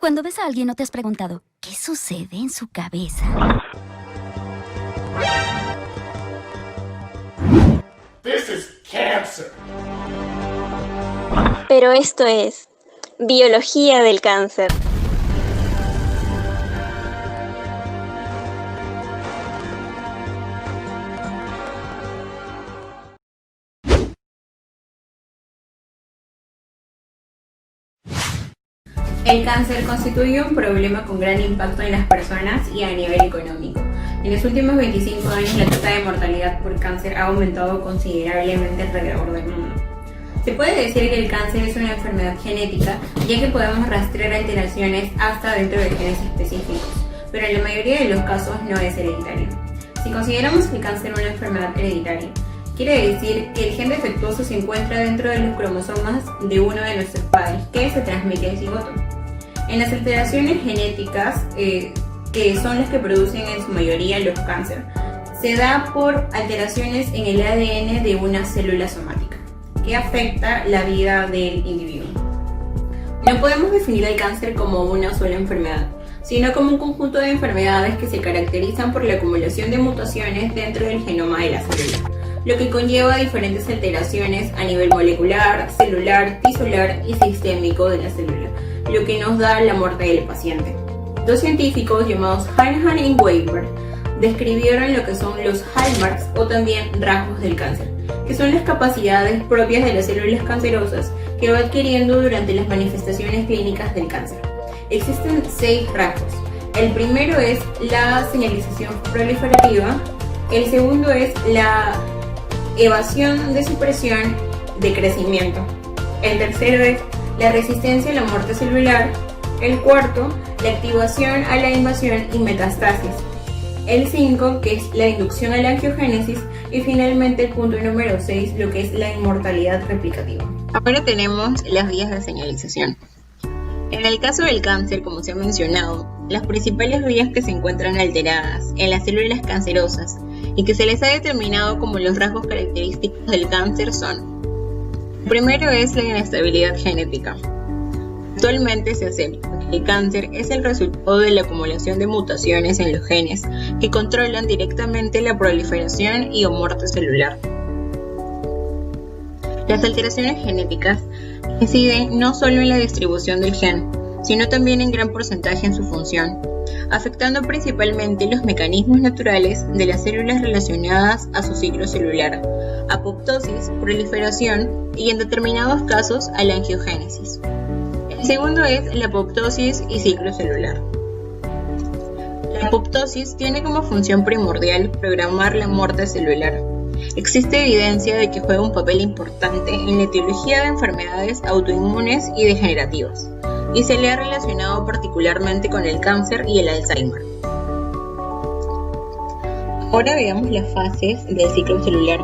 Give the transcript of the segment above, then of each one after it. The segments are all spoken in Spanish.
Cuando ves a alguien, ¿no te has preguntado qué sucede en su cabeza? This is cancer. Pero esto es biología del cáncer. El cáncer constituye un problema con gran impacto en las personas y a nivel económico. En los últimos 25 años la tasa de mortalidad por cáncer ha aumentado considerablemente alrededor del mundo. Se puede decir que el cáncer es una enfermedad genética, ya que podemos rastrear alteraciones hasta dentro de genes específicos, pero en la mayoría de los casos no es hereditario. Si consideramos el cáncer una enfermedad hereditaria, quiere decir que el gen defectuoso se encuentra dentro de los cromosomas de uno de nuestros padres, que se transmite al cigoto. En las alteraciones genéticas, que son las que producen en su mayoría los cánceres, se da por alteraciones en el ADN de una célula somática, que afecta la vida del individuo. No podemos definir el cáncer como una sola enfermedad, sino como un conjunto de enfermedades que se caracterizan por la acumulación de mutaciones dentro del genoma de la célula, lo que conlleva diferentes alteraciones a nivel molecular, celular, tisular y sistémico de la célula, lo que nos da la muerte del paciente. Dos científicos llamados Hanahan y Weber describieron lo que son los hallmarks o también rasgos del cáncer, que son las capacidades propias de las células cancerosas que va adquiriendo durante las manifestaciones clínicas del cáncer. Existen 6 rasgos. El primero es la señalización proliferativa, el segundo es la evasión de supresión de crecimiento, el tercero es la resistencia a la muerte celular, el cuarto, la activación a la invasión y metastasis, el 5, que es la inducción a la angiogénesis, y finalmente el punto número 6, lo que es la inmortalidad replicativa. Ahora tenemos las vías de señalización. En el caso del cáncer, como se ha mencionado, las principales vías que se encuentran alteradas en las células cancerosas y que se les ha determinado como los rasgos característicos del cáncer son: el primero es la inestabilidad genética. Actualmente se acepta que el cáncer es el resultado de la acumulación de mutaciones en los genes que controlan directamente la proliferación y o muerte celular. Las alteraciones genéticas inciden no solo en la distribución del gen, sino también en gran porcentaje en su función, afectando principalmente los mecanismos naturales de las células relacionadas a su ciclo celular, apoptosis, proliferación y en determinados casos a la angiogénesis. El segundo es la apoptosis y ciclo celular. La apoptosis tiene como función primordial programar la muerte celular. Existe evidencia de que juega un papel importante en la etiología de enfermedades autoinmunes y degenerativas, y se le ha relacionado particularmente con el cáncer y el Alzheimer. Ahora veamos las fases del ciclo celular.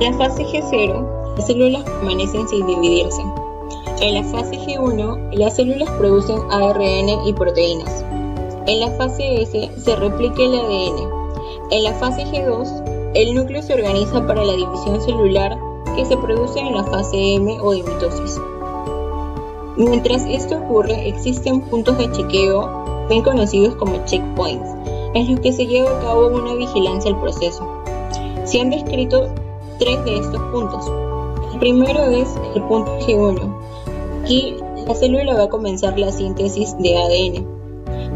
En la fase G0, las células permanecen sin dividirse. En la fase G1, las células producen ARN y proteínas. En la fase S se replica el ADN. En la fase G2, el núcleo se organiza para la división celular que se produce en la fase M o de mitosis. Mientras esto ocurre, existen puntos de chequeo, bien conocidos como checkpoints, en los que se lleva a cabo una vigilancia al proceso. Se han descrito 3 de estos puntos. El primero es el punto G1. Aquí la célula va a comenzar la síntesis de ADN.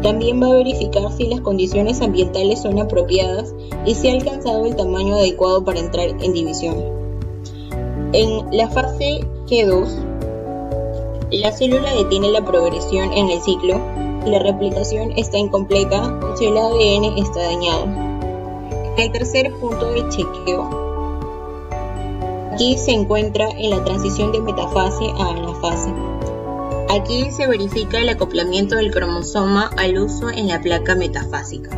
También va a verificar si las condiciones ambientales son apropiadas y si ha alcanzado el tamaño adecuado para entrar en división. En la fase G2, la célula detiene la progresión en el ciclo y la replicación está incompleta o si el ADN está dañado. En el tercer punto de chequeo, aquí se encuentra en la transición de metafase a anafase. Aquí se verifica el acoplamiento del cromosoma al uso en la placa metafásica.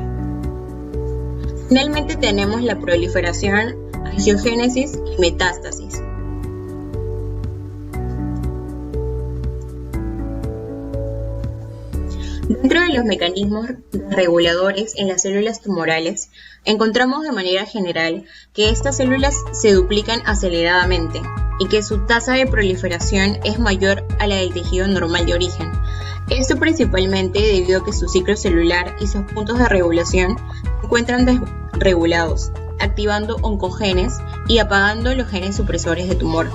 Finalmente tenemos la proliferación, angiogénesis y metástasis. Dentro de los mecanismos reguladores en las células tumorales, encontramos de manera general que estas células se duplican aceleradamente y que su tasa de proliferación es mayor a la del tejido normal de origen. Esto principalmente debido a que su ciclo celular y sus puntos de regulación se encuentran desregulados, activando oncogenes y apagando los genes supresores de tumor.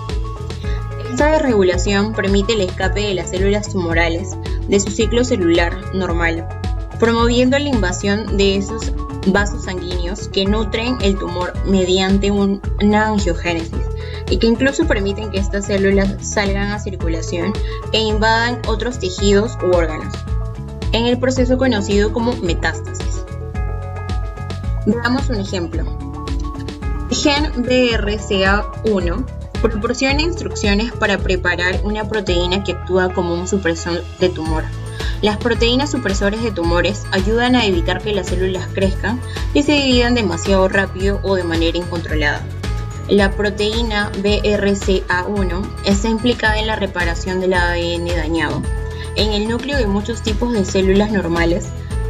Esta desregulación permite el escape de las células tumorales de su ciclo celular normal, promoviendo la invasión de esos vasos sanguíneos que nutren el tumor mediante una angiogénesis y que incluso permiten que estas células salgan a circulación e invadan otros tejidos u órganos, en el proceso conocido como metástasis. Veamos un ejemplo. El gen BRCA1 proporciona instrucciones para preparar una proteína que actúa como un supresor de tumor. Las proteínas supresores de tumores ayudan a evitar que las células crezcan y se dividan demasiado rápido o de manera incontrolada. La proteína BRCA1 está implicada en la reparación del ADN dañado. En el núcleo de muchos tipos de células normales,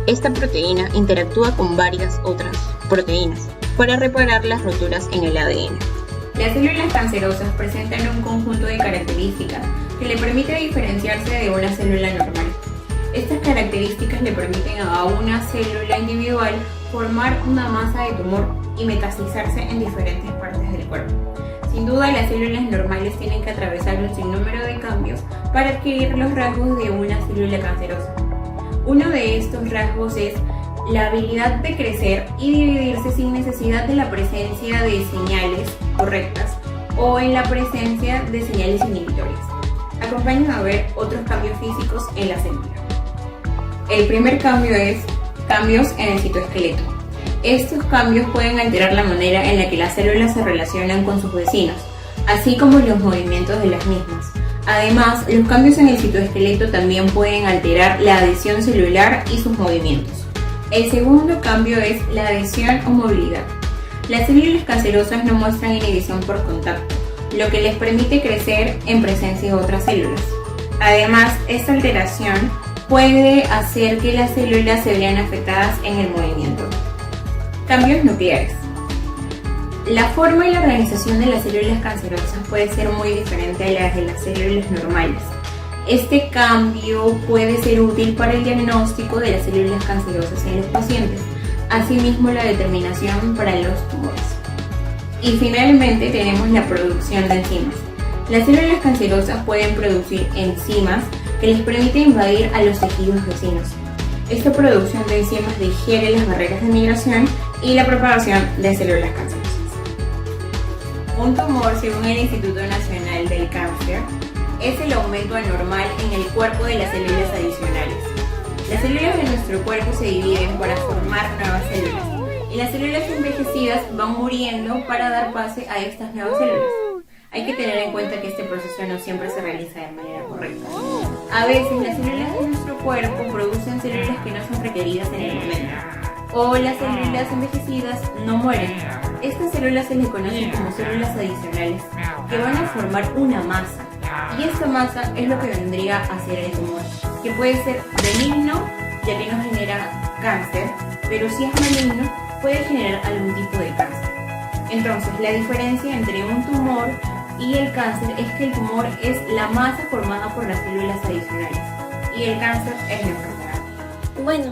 esta proteína interactúa con varias otras proteínas para reparar las roturas en el ADN. Las células cancerosas presentan un conjunto de características que le permite diferenciarse de una célula normal. Estas características le permiten a una célula individual formar una masa de tumor y metastasizarse en diferentes partes del cuerpo. Sin duda, las células normales tienen que atravesar un sinnúmero de cambios para adquirir los rasgos de una célula cancerosa. Uno de estos rasgos es la habilidad de crecer y dividirse sin necesidad de la presencia de señales correctas o en la presencia de señales inhibitorias. Acompáñenme a ver otros cambios físicos en la célula. El primer cambio es cambios en el citoesqueleto. Estos cambios pueden alterar la manera en la que las células se relacionan con sus vecinos, así como los movimientos de las mismas. Además, los cambios en el citoesqueleto también pueden alterar la adhesión celular y sus movimientos. El segundo cambio es la adhesión o movilidad. Las células cancerosas no muestran inhibición por contacto, lo que les permite crecer en presencia de otras células. Además, esta alteración puede hacer que las células se vean afectadas en el movimiento. Cambios nucleares. La forma y la organización de las células cancerosas puede ser muy diferente a las de las células normales. Este cambio puede ser útil para el diagnóstico de las células cancerosas en los pacientes, asimismo la determinación para los tumores. Y finalmente tenemos la producción de enzimas. Las células cancerosas pueden producir enzimas que les permite invadir a los tejidos vecinos. Esta producción de enzimas digiere las barreras de migración y la propagación de células cancerosas. Un tumor, según el Instituto Nacional del Cáncer, es el aumento anormal en el cuerpo de las células adicionales. Las células de nuestro cuerpo se dividen para formar nuevas células y las células envejecidas van muriendo para dar pase a estas nuevas células. Hay que tener en cuenta que este proceso no siempre se realiza de manera correcta. A veces las células de nuestro cuerpo producen células que no son requeridas en el momento, o las células envejecidas no mueren. Estas células se les conocen como células adicionales, que van a formar una masa, y esta masa es lo que vendría a ser el tumor, que puede ser benigno, ya que no genera cáncer, pero si es maligno, puede generar algún tipo de cáncer. Entonces, la diferencia entre un tumor y el cáncer es que el tumor es la masa formada por las células adicionales y el cáncer es la enfermedad. Bueno,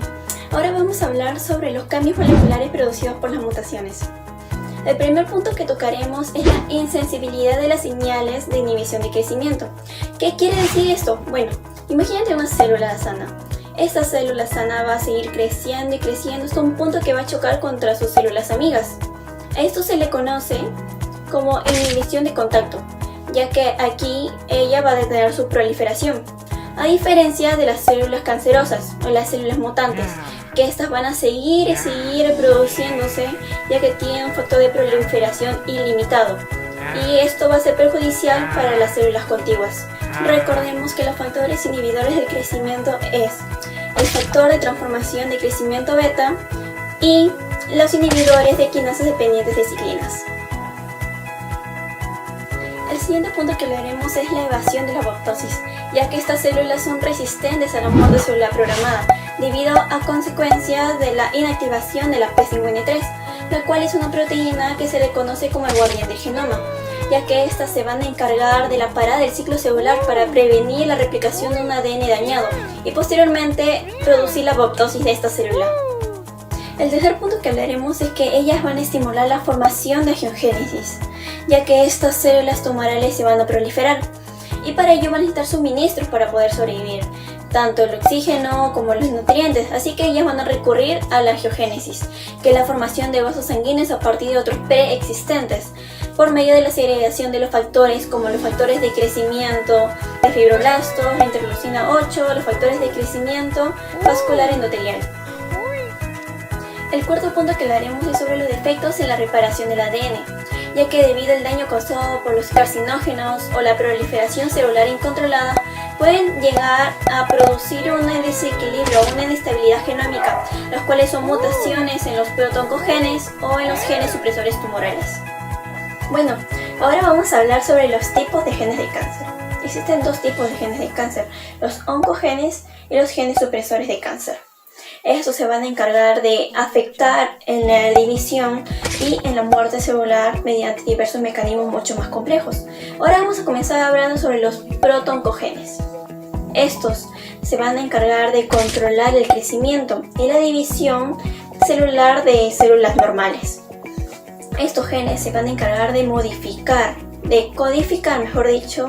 ahora vamos a hablar sobre los cambios moleculares producidos por las mutaciones. El primer punto que tocaremos es la insensibilidad de las señales de inhibición de crecimiento. ¿Qué quiere decir esto? Bueno, imagínate una célula sana. Esta célula sana va a seguir creciendo y creciendo hasta un punto que va a chocar contra sus células amigas. A esto se le conoce como inhibición de contacto, ya que aquí ella va a detener su proliferación, a diferencia de las células cancerosas o las células mutantes, que estas van a seguir y seguir reproduciéndose, ya que tienen un factor de proliferación ilimitado, y esto va a ser perjudicial para las células contiguas. Recordemos que los factores inhibidores del crecimiento es el factor de transformación de crecimiento beta y los inhibidores de quinasas dependientes de ciclinas. El siguiente punto que hablaremos es la evasión de la apoptosis, ya que estas células son resistentes a la muerte celular programada, debido a consecuencia de la inactivación de la P53, la cual es una proteína que se le conoce como el guardián del genoma. ya que estas se van a encargar de la parada del ciclo celular para prevenir la replicación de un ADN dañado y posteriormente producir la apoptosis de esta célula. El tercer punto que hablaremos es que ellas van a estimular la formación de angiogénesis, ya que estas células tumorales se van a proliferar y para ello van a necesitar suministros para poder sobrevivir, tanto el oxígeno como los nutrientes, así que ellas van a recurrir a la angiogénesis, que es la formación de vasos sanguíneos a partir de otros preexistentes, por medio de la segregación de los factores como los factores de crecimiento de fibroblastos, la interleucina 8, los factores de crecimiento vascular endotelial. El cuarto punto que hablaremos es sobre los defectos en la reparación del ADN, ya que debido al daño causado por los carcinógenos o la proliferación celular incontrolada, pueden llegar a producir un desequilibrio o una inestabilidad genómica, los cuales son mutaciones en los protooncogenes o en los genes supresores tumorales. Bueno, ahora vamos a hablar sobre los tipos de genes de cáncer. Existen dos tipos de genes de cáncer, los oncogenes y los genes supresores de cáncer. Estos se van a encargar de afectar en la división y en la muerte celular mediante diversos mecanismos mucho más complejos. Ahora vamos a comenzar hablando sobre los protooncogenes. Estos se van a encargar de controlar el crecimiento y la división celular de células normales. Estos genes se van a encargar de modificar, de codificar, mejor dicho,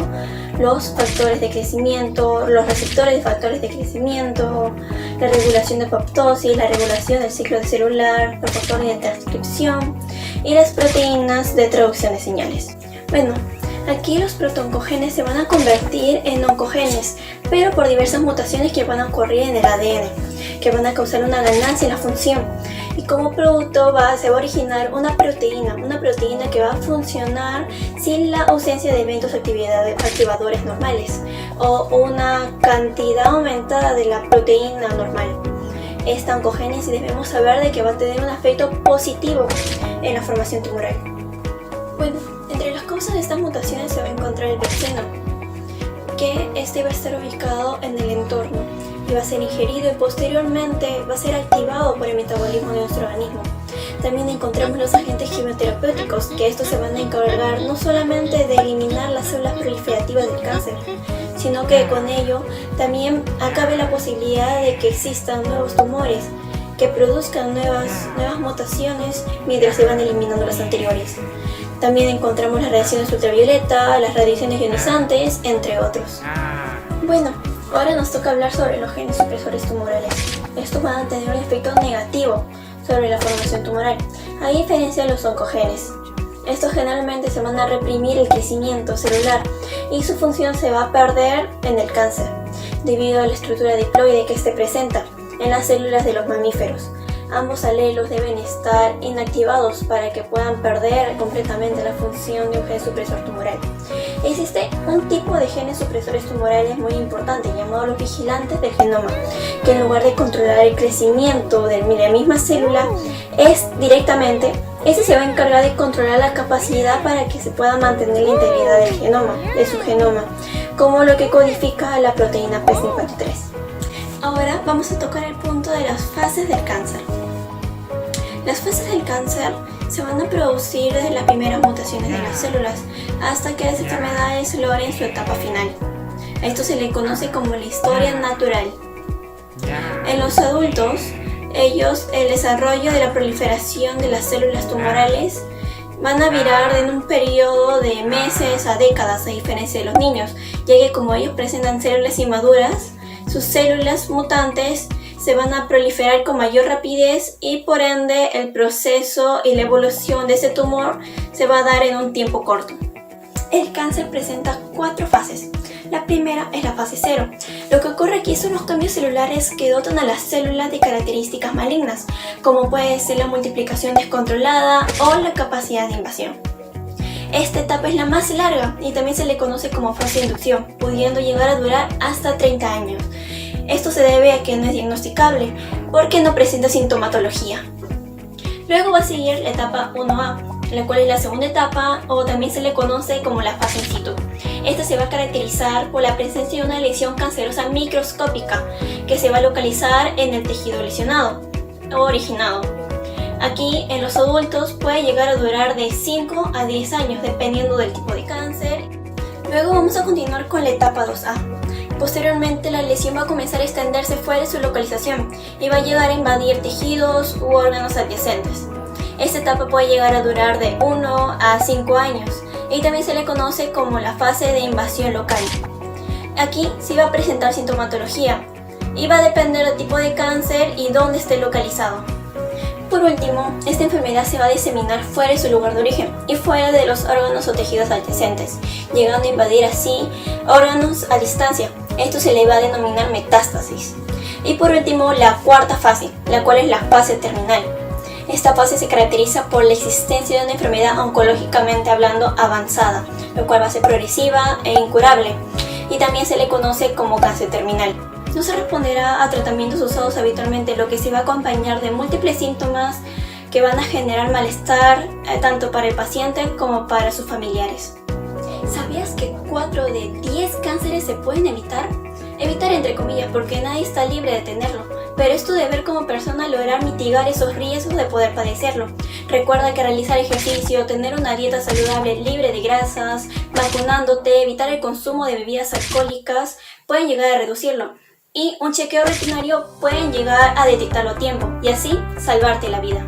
los factores de crecimiento, los receptores de factores de crecimiento, la regulación de apoptosis, la regulación del ciclo celular, los factores de transcripción y las proteínas de traducción de señales. Bueno, aquí los protooncogenes se van a convertir en oncogenes, pero por diversas mutaciones que van a ocurrir en el ADN, que van a causar una ganancia en la función. Y como producto se va a originar una proteína que va a funcionar sin la ausencia de eventos activadores normales o una cantidad aumentada de la proteína normal. Esta oncogénesis debemos saber de que va a tener un efecto positivo en la formación tumoral. Bueno, entre las causas de estas mutaciones se va a encontrar el benceno, que este va a estar ubicado en el entorno y va a ser ingerido y posteriormente va a ser activado por el metabolismo de nuestro organismo. También encontramos los agentes quimioterapéuticos, que estos se van a encargar no solamente de eliminar las células proliferativas del cáncer, sino que con ello también acabe la posibilidad de que existan nuevos tumores que produzcan nuevas mutaciones mientras se van eliminando las anteriores. También encontramos las radiaciones ultravioleta, las radiaciones ionizantes, entre otros. Bueno, ahora nos toca hablar sobre los genes supresores tumorales. Estos van a tener un efecto negativo sobre la formación tumoral, a diferencia de los oncogenes. Estos generalmente se van a reprimir el crecimiento celular y su función se va a perder en el cáncer, debido a la estructura diploide que se presenta en las células de los mamíferos. Ambos alelos deben estar inactivados para que puedan perder completamente la función de un gen supresor tumoral. Existe un tipo de genes supresores tumorales muy importante llamado los vigilantes del genoma, que en lugar de controlar el crecimiento de la misma célula, este se va a encargar de controlar la capacidad para que se pueda mantener la integridad del genoma, de su genoma, como lo que codifica la proteína P53. Ahora vamos a tocar el punto de las fases del cáncer. Las fases del cáncer se van a producir desde las primeras mutaciones de las células hasta que las enfermedades logren su etapa final. A esto se le conoce como la historia natural. En los adultos, el desarrollo de la proliferación de las células tumorales van a virar en un periodo de meses a décadas, a diferencia de los niños, ya que como ellos presentan células inmaduras, sus células mutantes se van a proliferar con mayor rapidez y por ende el proceso y la evolución de ese tumor se va a dar en un tiempo corto. El cáncer presenta 4 fases. La primera es la fase 0. Lo que ocurre aquí son los cambios celulares que dotan a las células de características malignas, como puede ser la multiplicación descontrolada o la capacidad de invasión. Esta etapa es la más larga y también se le conoce como fase de inducción, pudiendo llegar a durar hasta 30 años. Esto se debe a que no es diagnosticable, porque no presenta sintomatología. Luego va a seguir la etapa 1A, la cual es la segunda etapa o también se le conoce como la fase in situ. Esta se va a caracterizar por la presencia de una lesión cancerosa microscópica que se va a localizar en el tejido lesionado o originado. Aquí en los adultos puede llegar a durar de 5 a 10 años dependiendo del tipo de cáncer. Luego vamos a continuar con la etapa 2A. Posteriormente la lesión va a comenzar a extenderse fuera de su localización y va a llegar a invadir tejidos u órganos adyacentes. Esta etapa puede llegar a durar de 1 a 5 años y también se le conoce como la fase de invasión local. Aquí sí va a presentar sintomatología y va a depender del tipo de cáncer y dónde esté localizado. Por último, esta enfermedad se va a diseminar fuera de su lugar de origen y fuera de los órganos o tejidos adyacentes, llegando a invadir así órganos a distancia. Esto se le va a denominar metástasis. Y por último, la cuarta fase, la cual es la fase terminal. Esta fase se caracteriza por la existencia de una enfermedad oncológicamente hablando avanzada, lo cual va a ser progresiva e incurable, y también se le conoce como cáncer terminal. No se responderá a tratamientos usados habitualmente, lo que se va a acompañar de múltiples síntomas que van a generar malestar tanto para el paciente como para sus familiares. ¿Sabías que 4 de 10 cánceres se pueden evitar? Evitar entre comillas, porque nadie está libre de tenerlo, pero es tu deber como persona lograr mitigar esos riesgos de poder padecerlo. Recuerda que realizar ejercicio, tener una dieta saludable libre de grasas, vacunándote, evitar el consumo de bebidas alcohólicas pueden llegar a reducirlo. Y un chequeo rutinario pueden llegar a detectarlo a tiempo y así salvarte la vida.